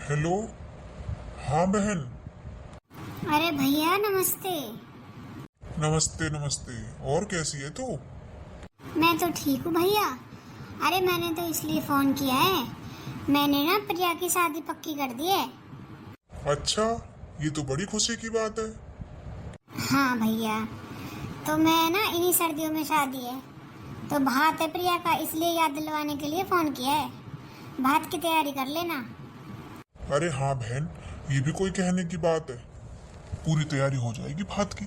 Hello. हाँ बहन। अरे भैया नमस्ते। नमस्ते नमस्ते। और कैसी है तू? मैं तो ठीक हूँ भैया। अरे मैंने तो इसलिए फोन किया है, मैंने ना प्रिया की शादी पक्की कर दी है। अच्छा, ये तो बड़ी खुशी की बात है। हाँ भैया, तो मैं ना इन्हीं सर्दियों में शादी है तो भात है प्रिया का, इसलिए याद दिलवाने के लिए फोन किया है। भात की तैयारी कर लेना। अरे हाँ बहन, ये भी कोई कहने की बात है। पूरी तैयारी हो जाएगी भात की,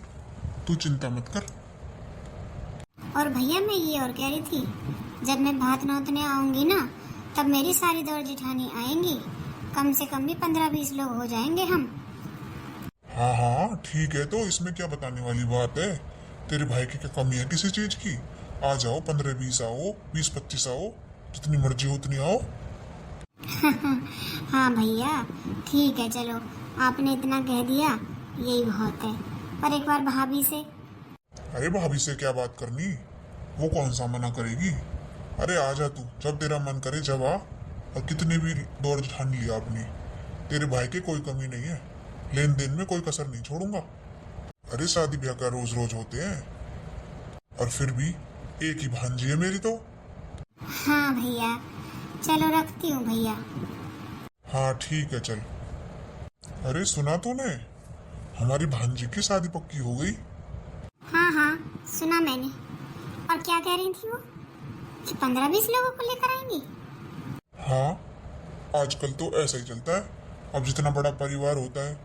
तू चिंता मत कर। और भैया मैं ये और कह रही थी, जब मैं भात नौतने आऊंगी ना तब मेरी सारी दौड़ जेठानी आएंगी। कम से कम भी 15-20 लोग हो जाएंगे हम। हाँ हाँ ठीक है, तो इसमें क्या बताने वाली बात है। तेरे भाई की क्या कमी है किसी चीज की? आ जाओ, 15-20 आओ, 20-25 आओ, जितनी मर्जी हो उतनी आओ। हाँ भैया ठीक है, चलो आपने इतना कह दिया यही बहुत है। पर एक बार भाभी से। अरे भाभी से क्या बात करनी, वो कौन सा मना करेगी। अरे आ जा तू, जब तेरा मन करे जब आ। और कितने भी दौड़ ठान लिया अपनी, तेरे भाई की कोई कमी नहीं है। लेन देन में कोई कसर नहीं छोड़ूंगा। अरे शादी ब्याह का रोज रोज होते हैं, और फिर भी एक ही भांजी है मेरी तो। हाँ भैया, चलो रखती हूँ भैया। हाँ ठीक है चल। अरे सुना तूने, हमारी भांजी की शादी पक्की हो गई। हाँ हाँ सुना मैंने। और क्या कह रही थी वो कि 15-20 लोगों को लेकर आएंगी? हाँ, आजकल तो ऐसा ही चलता है। अब जितना बड़ा परिवार होता है,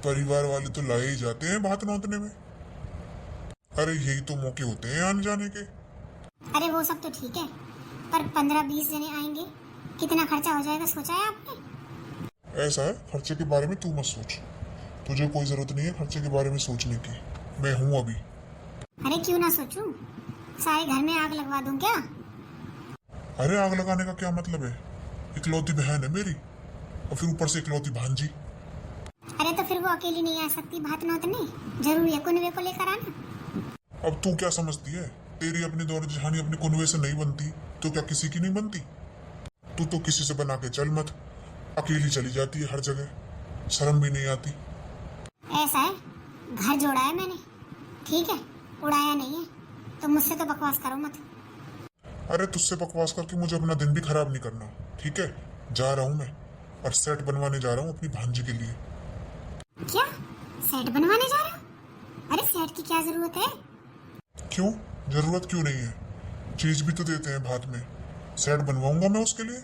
परिवार वाले तो लाए ही जाते हैं भात नौतने में। अरे यही तो मौके होते हैं आने जाने के। अरे वो सब तो ठीक है, पर 15-20 जने आएंगे, कितना खर्चा हो जाएगा सोचा है आपने? ऐसा है, खर्चे के बारे में तू मत सोच। तुझे कोई जरूरत नहीं है खर्चे के बारे में सोचने की, मैं हूं अभी। अरे क्यों ना सोचूं, सारे घर में आग लगवा दूं क्या? अरे आग लगाने का क्या मतलब है, इकलौती बहन है मेरी, और फिर ऊपर से इकलौती भांजी। अरे तो फिर वो अकेली नहीं आ सकती भात नौतने, जरूरी है कुनवे को लेकर आना। अब तू क्या समझती है, तेरी अपनी दौड़ जहानी अपने कुनवे से नहीं बनती तो क्या किसी की नहीं बनती? तू तो किसी से बना के चल मत, अकेली चली जाती है हर जगह, शर्म भी नहीं आती। ऐसा है, घर जोड़ा है मैंने, ठीक है, उड़ाया नहीं है। तो मुझसे तो बकवास करो मत। अरे तुझसे बकवास करके मुझे अपना दिन भी खराब नहीं करना, ठीक है। जा रहा हूँ मैं, और सेट बनवाने जा रहा हूँ अपनी भांजी के लिए। क्या सेट बनवाने जा रहे हो? अरे सेट की क्या जरूरत है? क्यों, जरूरत क्यों नहीं है? चीज भी तो देते हैं भात में, सेट बनवाऊंगा मैं उसके लिए।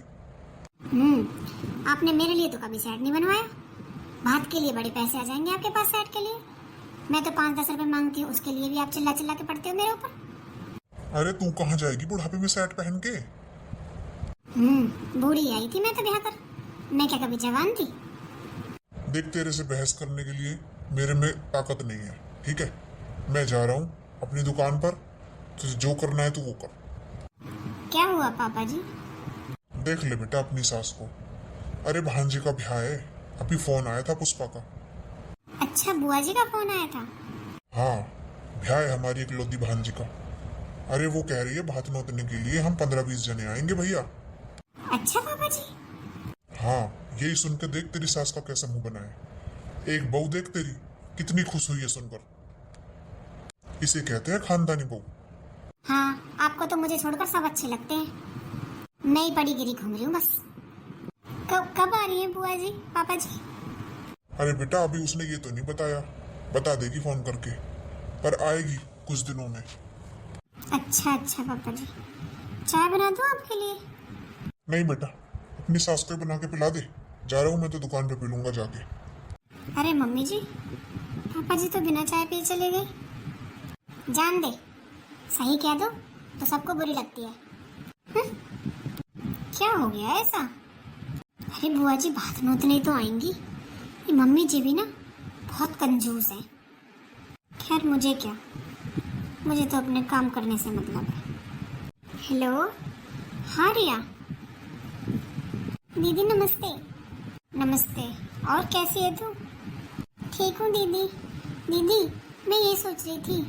आपने मेरे लिए तो कभी सेट नहीं बनवाया। भात के लिए बड़े पैसे आ जाएंगे आपके पास, सेट के लिए मैं तो 5-10 रुपए मांगती हूँ, उसके लिए भी आप चिल्ला चिल्ला के पड़ते हो मेरे ऊपर। अरे तू कहाँ जाएगी बुढ़ापे में सेट पहन के? बूढ़ी आई थी मैं तो ब्याह कर, मैं क्या कभी जवान थी? देख, तेरे से बहस करने के लिए मेरे में ताकत नहीं है, ठीक है। मैं जा रहा हूँ अपनी दुकान पर, तुझे जो करना है तू वो कर। क्या हुआ पापा जी? देख ले बेटा अपनी सास को। अरे भांजी का ब्याह है, अभी फोन आया था पुष्पा का। अच्छा बुआ जी का फोन आया था? हाँ, ब्याह है हमारी इकलौती भांजी का। अरे वो कह रही है भात नौतने के लिए हम 15-20 जने आएंगे भैया। अच्छा पापा जी। हाँ, यही सुन के देख तेरी सास का कैसा मुंह बना है। एक बहू देख तेरी कितनी खुश हुई है सुनकर। इसे कहते हैं खानदानी बहू। हाँ आपको तो मुझे छोड़कर सब अच्छे लगते हैं, मैं ही पड़ी गिरी घूम रही हूँ बस। कब कब आ रही है बुआ जी पापा जी? अरे बेटा अभी उसने ये तो नहीं बताया, बता देगी फोन करके, पर आएगी कुछ दिनों में। अच्छा अच्छा पापा जी, चाय बना दूँ आपके लिए? नहीं बेटा, अपनी सास को ही बना के पिला दे। जा रहा हूँ मैं तो दुकान पे पी लूंगा जाके। अरे मम्मी जी, पापा जी तो बिना चाय पिए चले गए। जान दे, सही कह दो तो सबको बुरी लगती है। हम्म, क्या हो गया ऐसा? अरे बुआ जी भात नौतने तो आएंगी, ये मम्मी जी भी ना बहुत कंजूस है। खैर मुझे क्या, मुझे तो अपने काम करने से मतलब है। हेलो, हाँ रिया दीदी नमस्ते। नमस्ते, और कैसी है तू? ठीक हूँ दीदी। दीदी मैं ये सोच रही थी,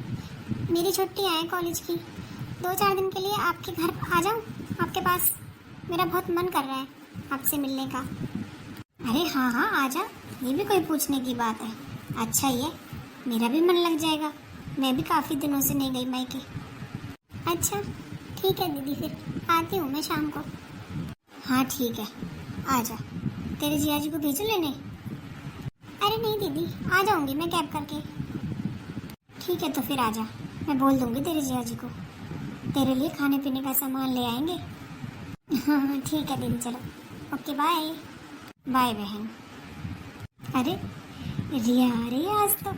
मेरी छुट्टी है कॉलेज की, 2-4 दिन के लिए आपके घर आ जाऊँ, आपके पास। मेरा बहुत मन कर रहा है आपसे मिलने का। अरे हाँ हाँ आजा, ये भी कोई पूछने की बात है। अच्छा ही है, मेरा भी मन लग जाएगा। मैं भी काफ़ी दिनों से नहीं गई मायके। अच्छा ठीक है दीदी, फिर आती हूँ मैं शाम को। हाँ ठीक है, आजा। तेरे जिया जी को भेजो लेने? अरे नहीं दीदी, आ जाऊँगी मैं कैब करके। ठीक है तो फिर आजा, मैं बोल दूँगी तेरे जिया जी को। तेरे लिए खाने पीने का सामान ले आएंगे। हाँ ठीक है दीदी, चलो ओके बाय। बाय बहन। अरे रिया आ रही है आज तो।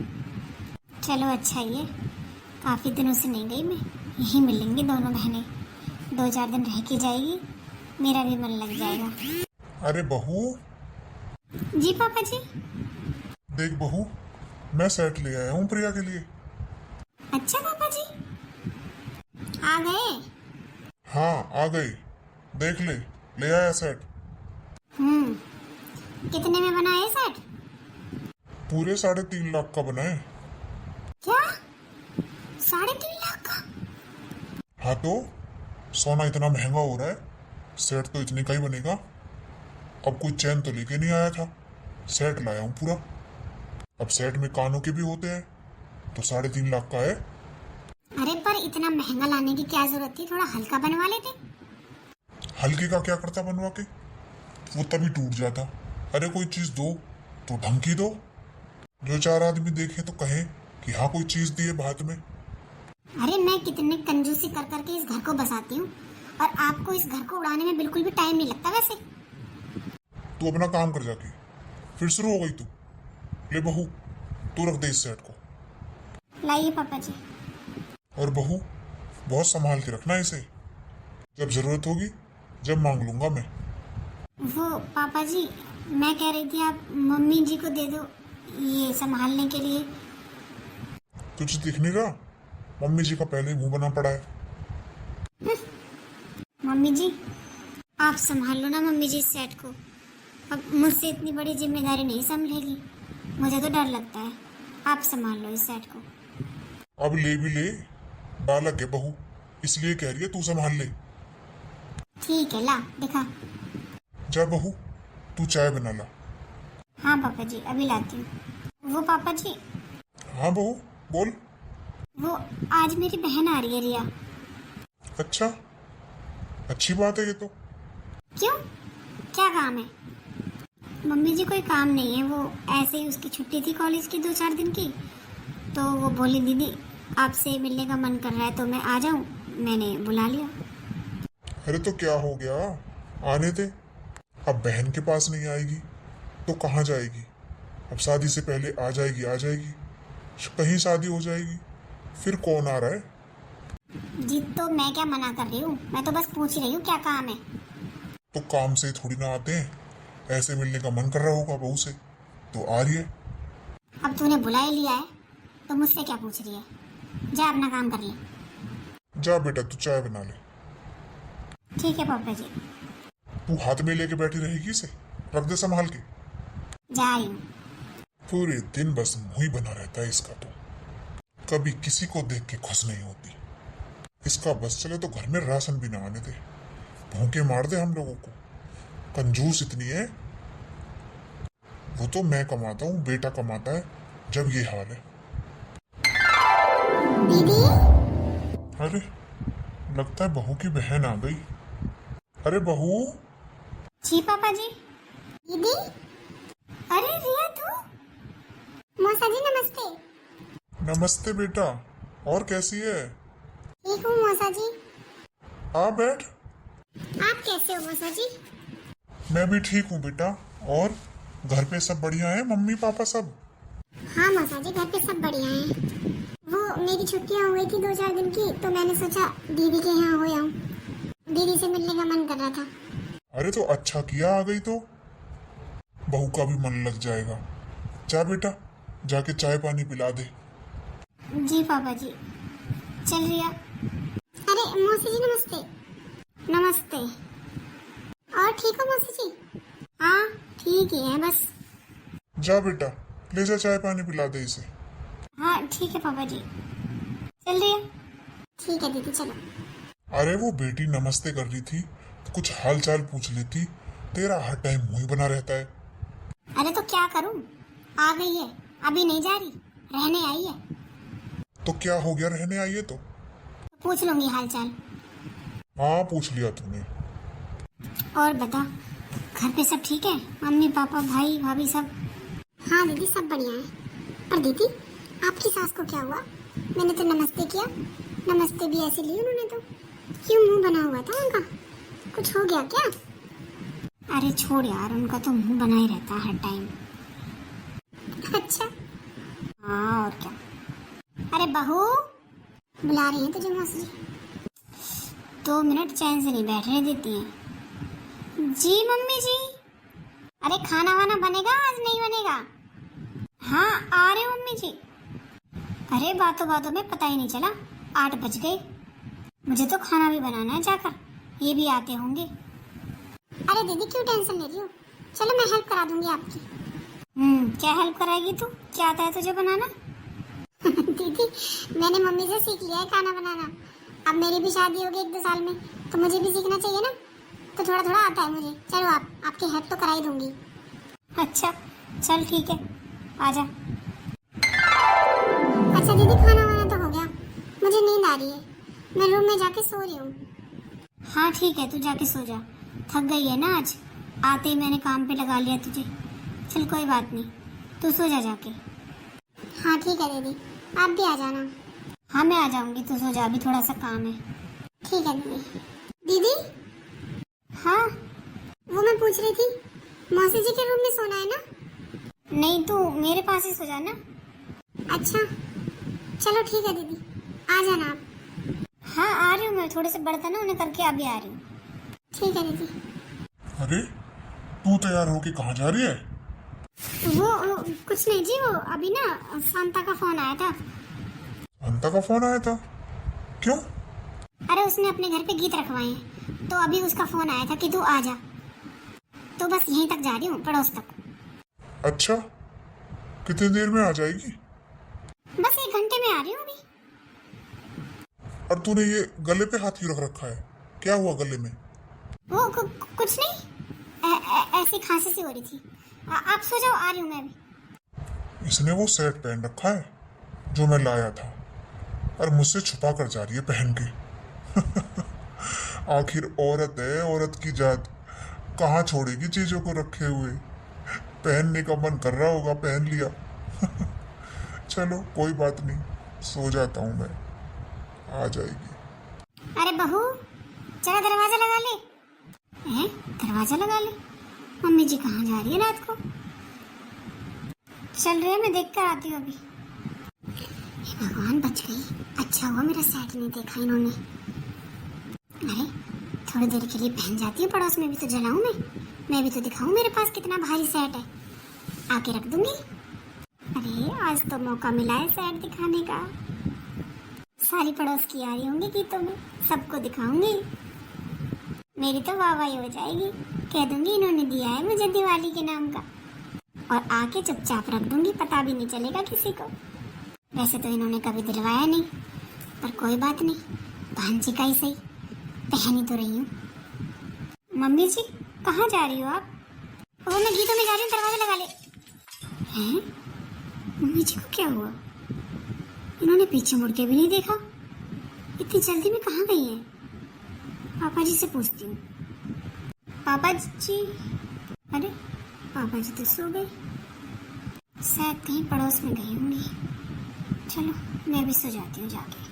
चलो अच्छा ही है, काफ़ी दिनों से नहीं गई मैं। यहीं मिलेंगी दोनों बहनें, 2-4 दिन रह के जाएगी, मेरा भी मन लग जाएगा। अरे बहू, जी पापा जी। देख बहू, मैं सेट ले आया हूँ प्रिया के लिए। अच्छा पापा जी, आ गए? हाँ आ गई, देख ले आया सेट। कितने में बना है सेट? पूरे 3.5 लाख का बना है। क्या 3.5 लाख का? हाँ तो सोना इतना महंगा हो रहा है, सेट तो इतने का ही बनेगा। अब कोई चैन तो लेके नहीं आया था, सेट लाया हूँ पूरा। अब सेट में कानों के भी होते हैं, तो 3.5 लाख का है। अरे पर इतना महंगा लाने की क्या जरूरत थी, थोड़ा हल्का बनवा लेते। हल्के का क्या करता बनवा के, वो तभी टूट जाता। अरे कोई चीज दो तो ढंग की दो, जो 4 आदमी देखे तो कहे कि हाँ कोई चीज दी है बात में। अरे मैं कितने कंजूसी कर करके इस घर को बसाती हूँ, और आपको इस घर को उड़ाने में बिल्कुल भी टाइम नहीं लगता वैसे। तू अपना काम कर जाके, फिर शुरू हो गई तू। ले बहू, तू रख दे इस सेट को। लाइए पापा जी। और बहू, बहुत संभाल के रखना इसे, जब जरूरत होगी जब मांग लूंगा मैं। वो पापा जी, मैं कह रही थी आप मम्मी जी को दे दो ये संभालने के लिए। तुझे दिख नहीं रहा, मम्मी जी का पहले ही मुंह बना पड़ा है। मम्मी जी आप संभाल लो ना मम्मी जी इस सेट को। अब मुझसे इतनी बड़ी जिम्मेदारी नहीं संभलेगी, मुझे तो डर लगता है। आप संभाल लो इस सेट को। अब ले भी ले, बालक है बहू, इसलिए कह रही है तू संभाल ले। ठीक है, ला दिखा। जा बहू, तू चाय बना ला। हाँ पापा जी, अभी लाती हूँ। वो पापा जी, हाँ बहू बोल। वो आज मेरी बहन आ रही है रिया। अच्छा, अच्छी बात है ये तो। क्यों, क्या काम है? मम्मी जी कोई काम नहीं है, वो ऐसे ही उसकी छुट्टी थी कॉलेज की 2-4 दिन की, तो वो बोली दीदी आपसे मिलने का मन कर रहा है तो मैं आ जाऊं, मैंने बुला लिया। अरे तो क्या हो गया, आने दे। अब बहन के पास नहीं आएगी तो कहाँ जाएगी? अब शादी से पहले आ जाएगी, कहीं शादी हो जाएगी, फिर कौन आ रहा है? जी तो मैं क्या मना कर रही हूँ, मैं तो बस पूछ रही हूँ क्या काम है। तो काम से थोड़ी ना आते हैं, ऐसे मिलने का मन कर रहा होगा बहू से तो आ रही है। अब तूने बुला ही लिया है तो मुझसे क्या पूछ रही है? जा अपना काम कर ले। जा बेटा, तू चाय बना ले। ठीक है पापा जी। तू हाथ में लेके बैठी रहेगी इसे, रख दे संभाल के। जा रही हूँ। पूरे दिन बस मुंह ही बना रहता है इसका तो, कभी किसी को देख के खुश नहीं होती। इसका बस चले तो घर में राशन भी ना आने दे, भूखे मार दे हम लोगों को। कंजूस इतनी है। वो तो मैं कमाता हूँ, बेटा कमाता है, जब ये हाल है। दीदी, अरे लगता है बहू की बहन आ गई। अरे बहू। जी पापा जी। दीदी, अरे रिया तू। मौसा जी नमस्ते। नमस्ते बेटा, और कैसी है? ठीक हूँ मौसा जी। आ बैठ। आप कैसे हो मौसा जी? मैं भी ठीक हूँ बेटा। और घर पे सब बढ़िया है, मम्मी पापा सब? हाँ मौसा जी, घर पे सब बढ़िया हैं। वो मेरी छुट्टियाँ हो गई थी 2-4 दिन की, तो मैंने सोचा दीदी के यहाँ हो आऊँ। दीदी से मिलने का मन कर रहा था। अरे तो अच्छा किया आ गई तो, बहू का भी मन लग जाएगा। जा बेटा, जाके चाय पानी पिला दे। जी पापा जी। चल रिया। अरे मौसी जी नमस्ते। नमस्ते। और ठीक हो मौसी जी? हाँ ठीक ही है बस। जा बेटा, ले जा चाय पानी पिला दे इसे। हाँ ठीक है पापा जी। चल रिया। ठीक है दीदी, चलो। अरे वो बेटी नमस्ते कर रही थी, कुछ हाल चाल पूछ लेती, तेरा हर टाइम मुंह ही बना रहता है। अरे तो क्या करूं, आ गई है, अभी नहीं जा रही, रहने आई है। तो क्या हो गया, रहने आई है तो? पूछ लूंगी हाल चाल। हाँ पूछ लिया तूने। और बता, घर पे सब ठीक है? मम्मी पापा भाई भाभी सब? हाँ दीदी सब बढ़िया है। पर दीदी आपकी सास को क्या हुआ? मैंने तो नमस्ते किया, नमस्ते भी ऐसे ली उन्होंने तो। क्यों मुंह बना हुआ था उनका? कुछ हो गया क्या? अरे छोड़ यार, उनका तो मुंह बना ही रहता है हर टाइम। अच्छा हाँ और क्या। अरे बहू, बुला रही है तुझे मौसी। 2 मिनट चैन से नहीं बैठने देती हैं। जी मम्मी जी। अरे खाना वाना बनेगा आज नहीं बनेगा? हाँ आ रहे हो मम्मी जी। अरे बातों बातों में पता ही नहीं चला 8 बज गए। मुझे तो खाना भी बनाना है जाकर, ये भी आते होंगे। अरे दीदी क्यों टेंशन ले रही हो, चलो मैं हेल्प करा दूंगी आपकी। क्या हेल्प कराएगी तू? क्या आता है तुझे बनाना? दीदी मैंने मम्मी से सीख लिया है खाना बनाना। अब मेरी भी शादी होगी 1-2 साल में, तो मुझे भी सीखना चाहिए ना। तो थोड़ा थोड़ा आता है मुझे। चलो आपकी हेल्प तो करा ही दूंगी। अच्छा चल ठीक है, आजा। अच्छा दीदी खाना वाना तो हो गया, मुझे नींद आ रही है, मैं रूम में जाके सो रही हूँ। हाँ ठीक है, तू जाके सो जा, थक गई है ना आज, आते ही मैंने काम पे लगा लिया तुझे। चल कोई बात नहीं, तू सो जा जाके। हाँ ठीक है दीदी, आप भी आ जाना। हाँ मैं आ जाऊंगी, तू सो जा, अभी थोड़ा सा काम है। ठीक है दीदी। दीदी हाँ, वो मैं पूछ रही थी, मौसी जी के रूम में सोना है ना? नहीं तू मेरे पास ही सो जाना। अच्छा चलो ठीक है दीदी, आ जाना आप। हाँ आ रही हूँ मैं, थोड़े से बर्तन उन्हें करके अभी आ रही हूँ। ठीक है दीदी। अरे तू तैयार होके कहाँ जा रही है? वो कुछ नहीं जी, वो अभी ना शांता का फोन आया था। अंता का फोन आया था? क्यों? अरे उसने अपने घर पे गीत रखवाए हैं, तो अभी उसका फोन आया था कि तू आ जा। तो बस यहीं तक जा रही हूँ, पड़ोस तक। अच्छा, कितनी देर में आ जाएगी? बस 1 घंटे में आ रही हूँ अभी। और तूने ये गले पे हाथ क्यों रख रखा है, क्या हुआ गले में? वो कुछ नहीं, ऐसी खांसी सी हो रही थी। आप सो जाओ, आ रही हूँ मैं अभी। इसने वो सेट पहन रखा है जो मैं लाया था, और मुझसे छुपा कर जा रही है पहन के। आखिर औरत है, औरत की जात कहाँ छोड़ेगी चीजों को रखे हुए। पहनने का मन कर रहा होगा, पहन लिया। चलो कोई बात नहीं, सो जाता हूँ मैं, आ जाएगी। अरे बहू जरा दरवाजा लगा ले। हैं, दरवाजा लगा ले? मम्मी जी कहाँ जा रही है रात को? चल रही है, मैं देख कर आती हूँ अभी। हे भगवान बच गई, अच्छा हुआ मेरा सेट नहीं देखा इन्होंने। अरे थोड़ी देर के लिए पहन जाती हूँ, पड़ोस में भी तो जलाऊं मैं भी तो दिखाऊं मेरे पास कितना भारी सेट है, आके रख दूंगी। अरे आज तो मौका मिला है सेट दिखाने का, सारी पड़ोस की आ रही होंगी गीतों में, सबको दिखाऊंगी, मेरी तो वाहवाही हो जाएगी। कह दूंगी इन्होंने दिया है मुझे दिवाली के नाम का, और आके चुपचाप रख दूंगी, पता भी नहीं चलेगा किसी को। वैसे तो इन्होंने कभी दिलवाया नहीं, पर कोई बात नहीं, भांजी का ही सही, पहन ही तो रही हूँ। मम्मी जी कहाँ जा रही हो आप? वो मैं गीतों में जा रही हूँ, दरवाजा लगा ले। हैं, मम्मी जी को क्या हुआ? इन्होंने पीछे मुड़ के भी नहीं देखा, इतनी जल्दी में कहाँ गई हैं? पापा जी से पूछती हूँ। पापा जी, अरे पापा जी तो सो गए, शायद कहीं पड़ोस में गई होंगी। चलो मैं भी सो जाती हूँ जाके।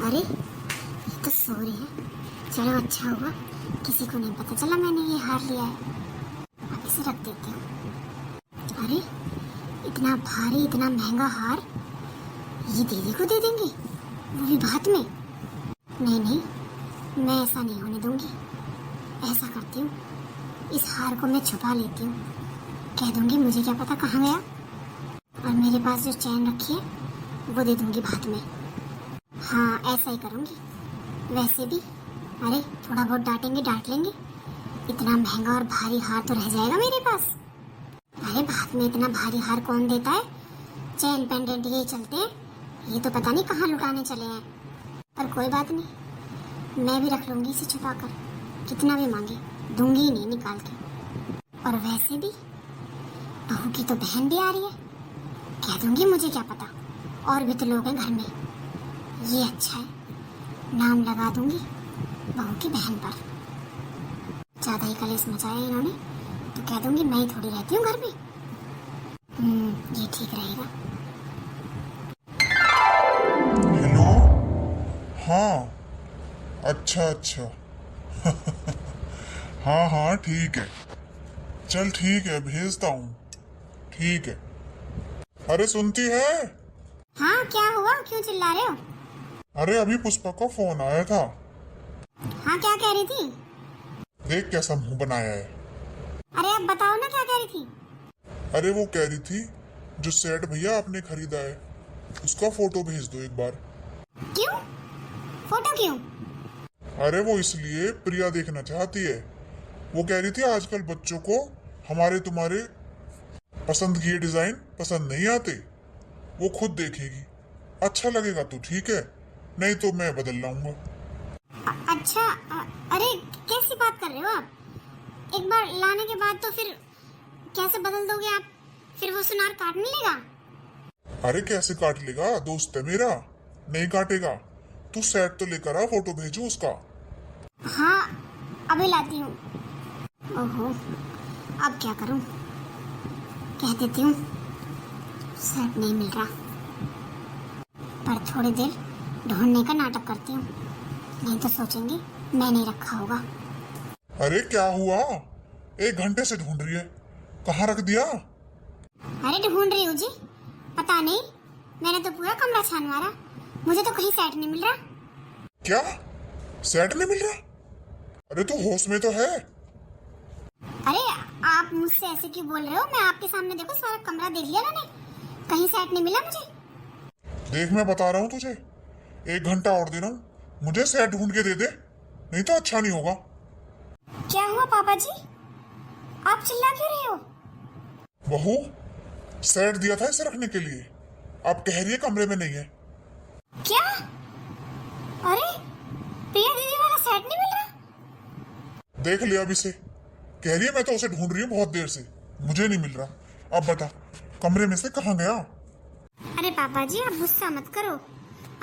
अरे ये तो सो रहे हैं, चलो अच्छा हुआ किसी को नहीं पता चला मैंने ये हार लिया है। अब इसे रख देती हूँ। अरे इतना भारी इतना महंगा हार ये दीदी को दे देंगे, वो भी बात में? नहीं नहीं, मैं ऐसा नहीं होने दूंगी। ऐसा करती हूँ, इस हार को मैं छुपा लेती हूँ, कह दूंगी मुझे क्या पता कहाँ गया, और मेरे पास जो चैन रखी है वो दे दूंगी बाद में। हाँ ऐसा ही करूँगी। वैसे भी अरे थोड़ा बहुत डांटेंगे डांट लेंगे, इतना महंगा और भारी हार तो रह जाएगा मेरे पास। अरे बाद में इतना भारी हार कौन देता है, चैन पेंडेंट ये चलते हैं, ये तो पता नहीं कहाँ लुटाने चले हैं। पर कोई बात नहीं, मैं भी रख लूंगी इसे छुपा कर, कितना भी मांगे दूंगी ही नहीं निकाल के। और वैसे भी बहू की तो बहन भी आ रही है, कह दूंगी मुझे क्या पता, और भी तो लोग हैं घर में। ये अच्छा है, नाम लगा दूंगी बहू की बहन पर। ज्यादा ही कलेश मचाया इन्होंने तो कह दूंगी मैं ही थोड़ी रहती हूँ घर में। ये ठीक रहेगा। हेलो। हाँ, अच्छा अच्छा। हाँ हाँ ठीक है, चल ठीक है, भेजता हूँ। ठीक है। अरे सुनती है? हाँ क्या हुआ, क्यों चिल्ला रहे हो? अरे अभी पुष्पा का फोन आया था। हाँ क्या कह रही थी? देख कैसा मुंह बनाया है। अरे अब बताओ ना क्या कह रही थी। अरे वो कह रही थी जो सेट भैया आपने खरीदा है उसका फोटो भेज दो एक बार। क्यों? फोटो क्यों? अरे वो इसलिए प्रिया देखना चाहती है। वो कह रही थी आजकल बच्चों को हमारे तुम्हारे पसंद किए डिजाइन पसंद नहीं आते, वो खुद देखेगी। अच्छा लगेगा तो ठीक है, नहीं तो मैं बदल लाऊंगा। अच्छा अरे कैसी बात कर रहे हो आप? एक बार लाने के बाद तो फिर कैसे बदल दोगे आप? फिर वो सुनार काट नहीं लेगा? अरे कैसे काट लेगा, दोस्त है मेरा, नहीं काटेगा। तू सेट तो लेकर आ, फोटो भेजू उसका। हाँ अभी लाती हूँ। ओहो अब क्या करूँ, कह देती हूँ सेट नहीं मिल रहा, पर थोड़ी देर ढूंढने का नाटक करती हूँ, नहीं तो सोचेंगे मैंने रखा होगा। अरे क्या हुआ, 1 घंटे से ढूंढ रही है, कहाँ रख दिया? अरे ढूंढ रही हूँ जी, पता नहीं, मैंने तो पूरा कमरा छान मारा, मुझे तो कहीं सेट नहीं मिल रहा। क्या सेट नहीं मिल रहा? अरे तू होश में तो है? अरे आप मुझसे ऐसे क्यों बोल रहे हो? मैं आपके सामने देखो सारा कमरा देख लिया मैंने, कहीं सेट नहीं मिला मुझे। देख मैं बता रहा हूँ तुझे, 1 घंटा और दे रहा हूँ, मुझे सेट ढूंढ के दे दे, नहीं तो अच्छा नहीं होगा। क्या हुआ पापा जी, आप चिल्ला क्यों रहे हो? बहू सेट दिया था इसे रखने के लिए, आप कह रही है कमरे में नहीं है। क्या? अरे प्रिया दीदी वाला सेट नहीं मिल रहा? देख लिया अब इसे, कह रही है मैं तो उसे ढूंढ रही हूँ बहुत देर से, मुझे नहीं मिल रहा। अब बता कमरे में से कहाँ गया? अरे पापा जी आप गुस्सा मत करो,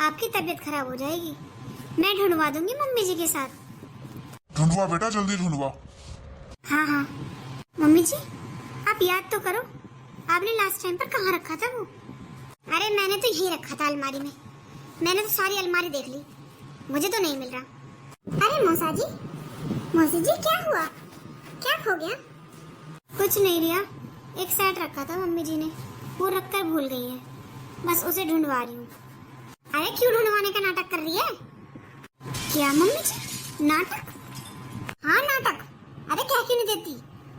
आपकी तबीयत खराब हो जाएगी, मैं ढूंढवा दूंगी मम्मी जी के साथ। ढूंढवा बेटा, जल्दी ढूंढवा। हाँ हाँ मम्मी जी आप याद तो करो, आपने लास्ट टाइम पर कहाँ रखा था वो? अरे मैंने तो यही रखा था अलमारी में, मैंने तो सारी अलमारी देख ली, मुझे तो नहीं मिल रहा। अरे मौसी जी क्या हुआ, क्या हो गया? कुछ नहीं रिया, एक सेट रखा था मम्मी जी ने, वो रखकर भूल गई है, बस उसे ढूंढवा रही हूँ। अरे क्यों ढूंढवाने का नाटक कर रही है? क्या मम्मी जी नाटक? हाँ नाटक, अरे क्या क्यों नहीं देती,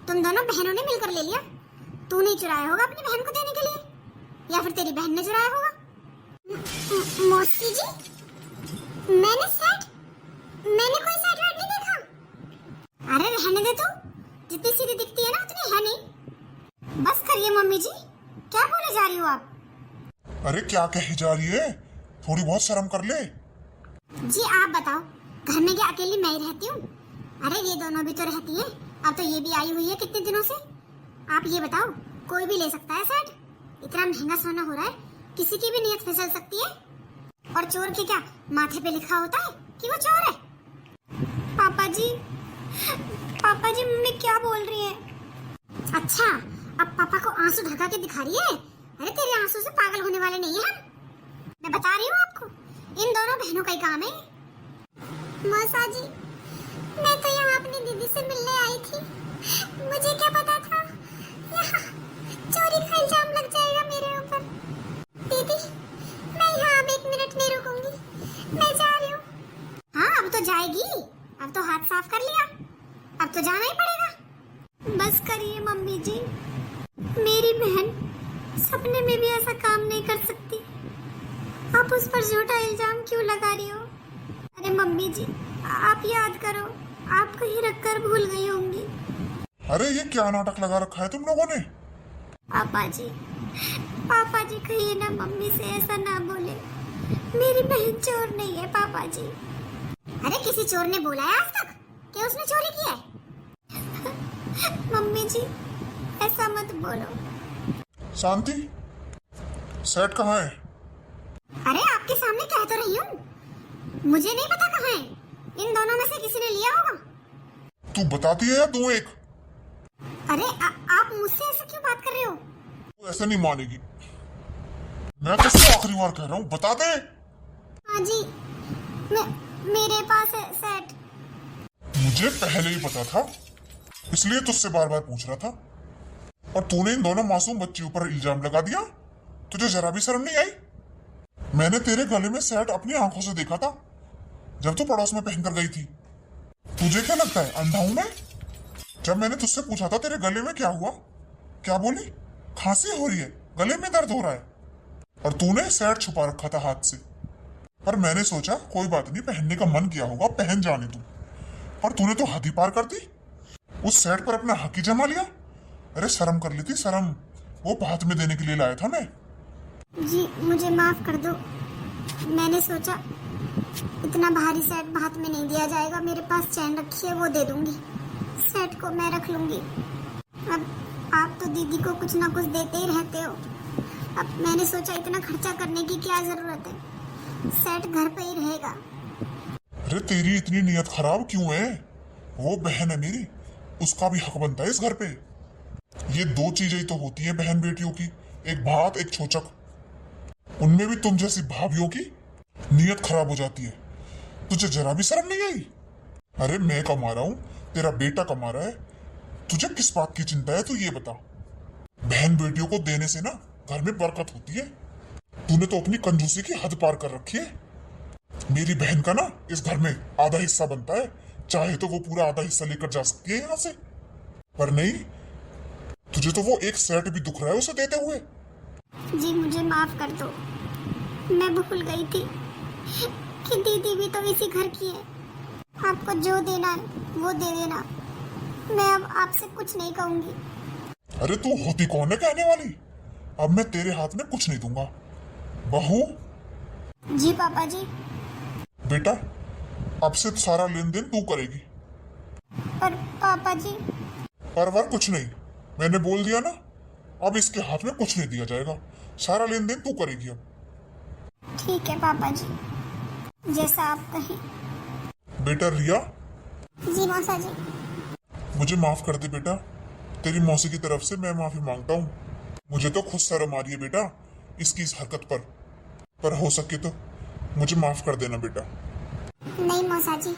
तुम दोनों बहनों ने मिलकर ले लिया। तू नहीं चुराया होगा अपनी बहन को देने के लिए, या फिर तेरी बहन ने चुराया होगा। मौसी जी मैंने कोई सेट वेट नहीं देखा। अरे रहने दे, तू जितनी सीधी दिखती है ना उतनी है नहीं। बस करिए मम्मी जी, क्या बोले जा रही हो आप? अरे क्या कही जा रही है, थोड़ी बहुत शर्म कर ले। जी आप बताओ, घर में क्या अकेली मैं ही रहती हूँ? अरे ये दोनों भी तो रहती है, अब तो ये भी आई हुई है कितने दिनों से। आप ये बताओ, कोई भी ले सकता है सेट? इतना महंगा सोना हो रहा है, किसी की भी नीयत फिसल सकती है। और चोर के क्या माथे पे लिखा होता है कि वो चोर है? पापा जी मम्मी क्या बोल रही है? अच्छा अब पापा को आंसू ढका के दिखा रही है? अरे तेरे आंसू से पागल होने वाले नहीं है हम, मैं बता रही हूँ आपको, इन दोनों बहनों का ही काम है। मौसा जी मैं तो यहाँ अपनी दीदी से मिलने आई थी, मुझे क्या पता था यहाँ चोरी का इल्जाम लग जाएगा मेरे ऊपर। दीदी मैं यहाँ अब 1 मिनट नहीं रुकूंगी, मैं जा रही हूँ। हाँ अब तो जाएगी, अब तो हाथ साफ कर लिया, अब तो जाना ही पड़ेगा। बस करिए मम्मी जी, मेरी बहन सपने में भी ऐसा काम नहीं कर सकती, आप उस पर झूठा इल्जाम क्यों लगा रही हो? अरे मम्मी जी आप याद करो, आप कहीं रखकर भूल गई होंगी। अरे ये क्या नाटक लगा रखा है तुम लोगों ने? पापा जी कहिए ना मम्मी से ऐसा ना बोले, मेरी बहन चोर नहीं है पापा जी। अरे किसी चोर ने बोला है आज तक कि उसने चोरी की है? मम्मी जी ऐसा मत बोलो। शांति, सेट कहाँ है? अरे आपके सामने कह तो रही हूँ, मुझे नहीं पता कहाँ है। इन दोनों में से किसी ने लिया होगा। तू बताती है या तू एक? अरे आप मुझसे ऐसे क्यों बात कर रहे हो? तू ऐसे नहीं मानेगी। मैं तुझसे आखिरी बार कह रहा हूँ, बता दे। हाँ जी, मेरे पास है सेट। मुझे पहले ही पता था, इसलिए तुझसे बार बार पूछ रहा था। और तूने इन दोनों मासूम बच्चियों पर इल्जाम लगा दिया। तुझे जरा भी शर्म नहीं आई? मैंने तेरे गले में सेट अपनी आंखों से देखा था जब तू पड़ोस में पहनकर गई थी। तुझे क्या लगता है अंधा हूं मैं? जब मैंने तुझसे पूछा था तेरे गले में क्या हुआ, क्या बोली? खांसी हो रही है, गले में दर्द हो रहा है। और तूने सेट छुपा रखा था हाथ से। पर मैंने सोचा कोई बात नहीं, पहनने का मन किया होगा, पहन जाने तू। पर तूने तो हद ही पार कर दी। उस सेट पर अपना हक ही जमा लिया। अरे शर्म कर ली थी, शर्म। वो हाथ में देने के लिए लाया था मैं। जी मुझे माफ कर दो। मैंने सोचा इतना भारी सेट हाथ में नहीं दिया जाएगा। मेरे पास चैन रखी है, वो दे दूंगी। सेट को मैं रख लूंगी। अब आप तो दीदी को कुछ ना कुछ देते ही रहते हो। अब मैंने सोचा इतना खर्चा करने की क्या जरूरत है, सेट घर पे ही रहेगा। अरे तेरी इतनी नीयत खराब क्यों है? वो बहन है मेरी, उसका भी हक बनता है इस घर पे। ये दो चीजें ही तो होती है बहन बेटियों की, एक भात एक छोचक। उनमें भी तुम जैसी भाभियों की नीयत खराब हो जाती है। तुझे जरा भी शर्म नहीं आई? अरे मैं कमा रहा हूं, तेरा बेटा कमा रहा है, तुझे किस बात की चिंता है? तू ये बता। बहन बेटियों को देने से ना घर में बरकत होती है। तूने तो अपनी कंजूसी की हद पार कर रखी है। मेरी बहन का ना इस घर में आधा हिस्सा बनता है, चाहे तो वो पूरा आधा हिस्सा लेकर जा सकती है यहाँ से। पर नहीं, तुझे तो वो एक सेट भी दुख रहा है उसे देते हुए। जी मुझे माफ कर दो। मैं भूल गई थी कि दीदी भी तो इसी घर की है। आपको जो देना है वो दे देना। मैं अब आपसे कुछ नहीं कहूंगी। अरे तू होती कौन है कहने वाली? अब मैं तेरे हाथ में कुछ नहीं दूंगा। बहू। जी पापा जी। बेटा, अब से सारा लेन देन तू करेगी। पर पापा जी। परवर कुछ नहीं, मैंने बोल दिया ना। अब इसके हाथ में कुछ नहीं दिया जाएगा, सारा लेन देन तू करेगी अब। ठीक है पापा जी, जैसा आप कहें। बेटा रिया। जी मौसा जी। मुझे माफ कर दे बेटा, तेरी मौसी की तरफ से मैं माफी मांगता हूँ। मुझे तो खुद शर्म आ रही है बेटा इसकी इस हरकत पर हो सके तो मुझे माफ कर देना बेटा। नहीं मौसा जी,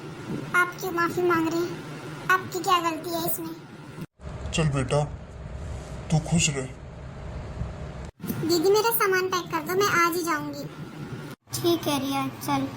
आप क्यों माफी मांग रहे हैं? आपकी क्या गलती है इसमें? चल बेटा, तू खुश रहे। दीदी मेरा सामान पैक कर दो, मैं आज ही जाऊंगी। ठीक है रिया, चल।